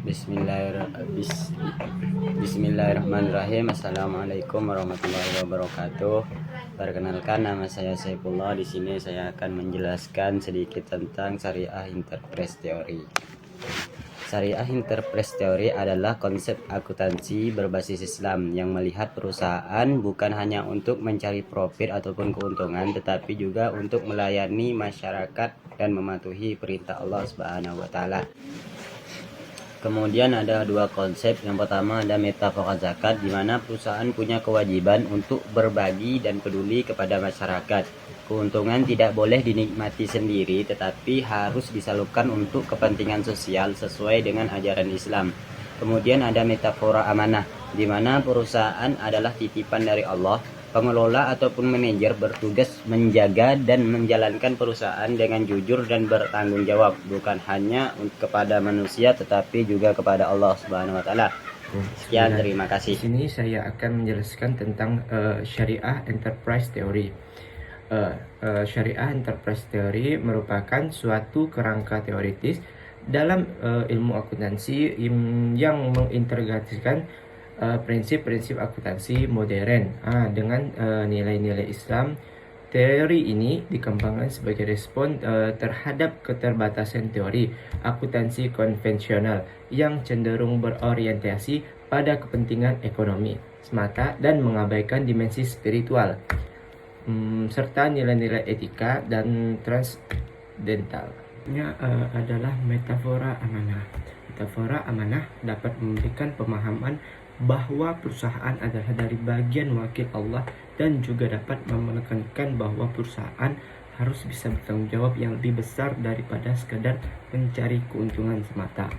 Bismillahirrahmanirrahim. Assalamualaikum warahmatullahi wabarakatuh. Perkenalkan, nama saya Saifullah. Di sini saya akan menjelaskan sedikit tentang Syariah Enterprise Theory. Syariah Enterprise Theory adalah konsep akuntansi berbasis Islam yang melihat perusahaan bukan hanya untuk mencari profit ataupun keuntungan, tetapi juga untuk melayani masyarakat dan mematuhi perintah Allah Subhanahu wa taala. Kemudian ada dua konsep. Yang pertama ada metafora zakat, di mana perusahaan punya kewajiban untuk berbagi dan peduli kepada masyarakat. Keuntungan tidak boleh dinikmati sendiri, tetapi harus disalurkan untuk kepentingan sosial sesuai dengan ajaran Islam. Kemudian ada metafora amanah, di mana perusahaan adalah titipan dari Allah. Pengelola ataupun manajer bertugas menjaga dan menjalankan perusahaan dengan jujur dan bertanggung jawab, bukan hanya kepada manusia tetapi juga kepada Allah Subhanahu wa taala. Sekian, terima kasih. Di sini saya akan menjelaskan tentang Syariah Enterprise Theory. Syariah Enterprise Theory merupakan suatu kerangka teoritis dalam ilmu akuntansi yang mengintegrasikan prinsip-prinsip akuntansi modern dengan nilai-nilai Islam. Teori ini dikembangkan sebagai respon terhadap keterbatasan teori akuntansi konvensional yang cenderung berorientasi pada kepentingan ekonomi semata dan mengabaikan dimensi spiritual serta nilai-nilai etika dan transdental. Adalah metafora amanah. Metafora amanah dapat memberikan pemahaman bahwa perusahaan adalah dari bagian wakil Allah dan juga dapat menekankan bahwa perusahaan harus bisa bertanggung jawab yang lebih besar daripada sekadar mencari keuntungan semata.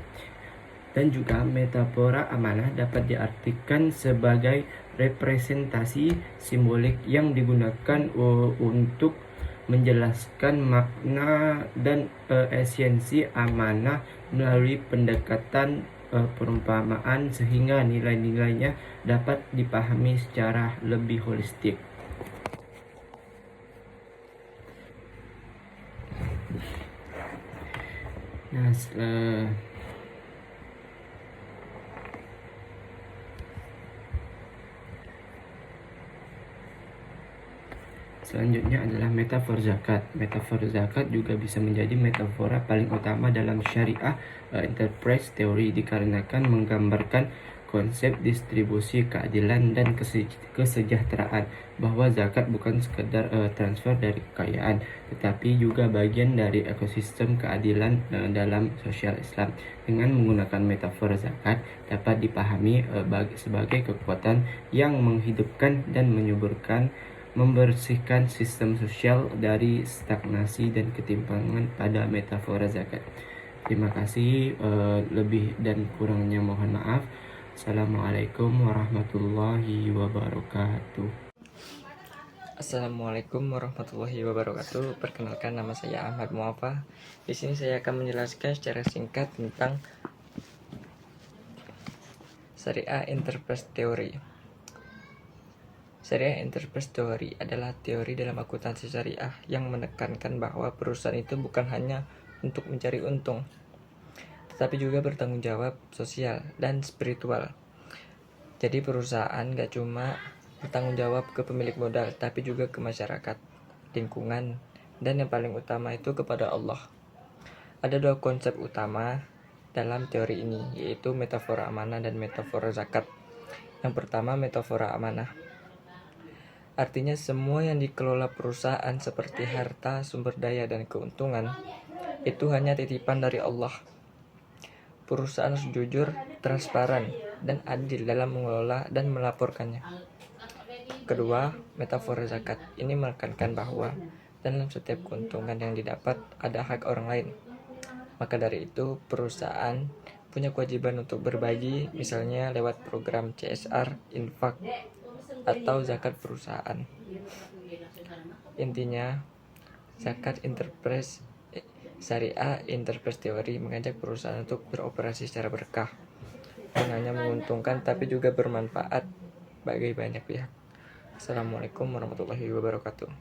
Dan juga metafora amanah dapat diartikan sebagai representasi simbolik yang digunakan untuk menjelaskan makna dan esensi amanah melalui pendekatan perumpamaan sehingga nilai-nilainya dapat dipahami secara lebih holistik. Nah, selanjutnya adalah metafora zakat. Metafora zakat juga bisa menjadi metafora paling utama dalam Syariah Enterprise Theory dikarenakan menggambarkan konsep distribusi keadilan dan kesejahteraan, bahwa zakat bukan sekedar transfer dari kekayaan, tetapi juga bagian dari ekosistem keadilan dalam sosial Islam. Dengan menggunakan metafora zakat dapat dipahami sebagai kekuatan yang menghidupkan dan menyuburkan, membersihkan sistem sosial dari stagnasi dan ketimpangan pada metafora zakat. Terima kasih, lebih dan kurangnya mohon maaf. Assalamualaikum warahmatullahi wabarakatuh. Assalamualaikum warahmatullahi wabarakatuh. Perkenalkan, nama saya Ahmad Muafa. Di sini saya akan menjelaskan secara singkat tentang Syariah Enterprise Theory. Syariah Enterprise Theory adalah teori dalam akuntansi syariah yang menekankan bahwa perusahaan itu bukan hanya untuk mencari untung, tetapi juga bertanggung jawab sosial dan spiritual. Jadi perusahaan gak cuma bertanggung jawab ke pemilik modal, tapi juga ke masyarakat, lingkungan, dan yang paling utama itu kepada Allah. Ada dua konsep utama dalam teori ini, yaitu metafora amanah dan metafora zakat. Yang pertama, metafora amanah. Artinya semua yang dikelola perusahaan seperti harta, sumber daya, dan keuntungan itu hanya titipan dari Allah. Perusahaan harus jujur, transparan, dan adil dalam mengelola dan melaporkannya. Kedua, metafora zakat. Ini menekankan bahwa dalam setiap keuntungan yang didapat ada hak orang lain. Maka dari itu perusahaan punya kewajiban untuk berbagi, misalnya lewat program CSR, infak, atau zakat perusahaan. Intinya, zakat enterprise Syariah Enterprise Theory mengajak perusahaan untuk beroperasi secara berkah, bukan hanya menguntungkan tapi juga bermanfaat bagi banyak pihak. Assalamualaikum warahmatullahi wabarakatuh.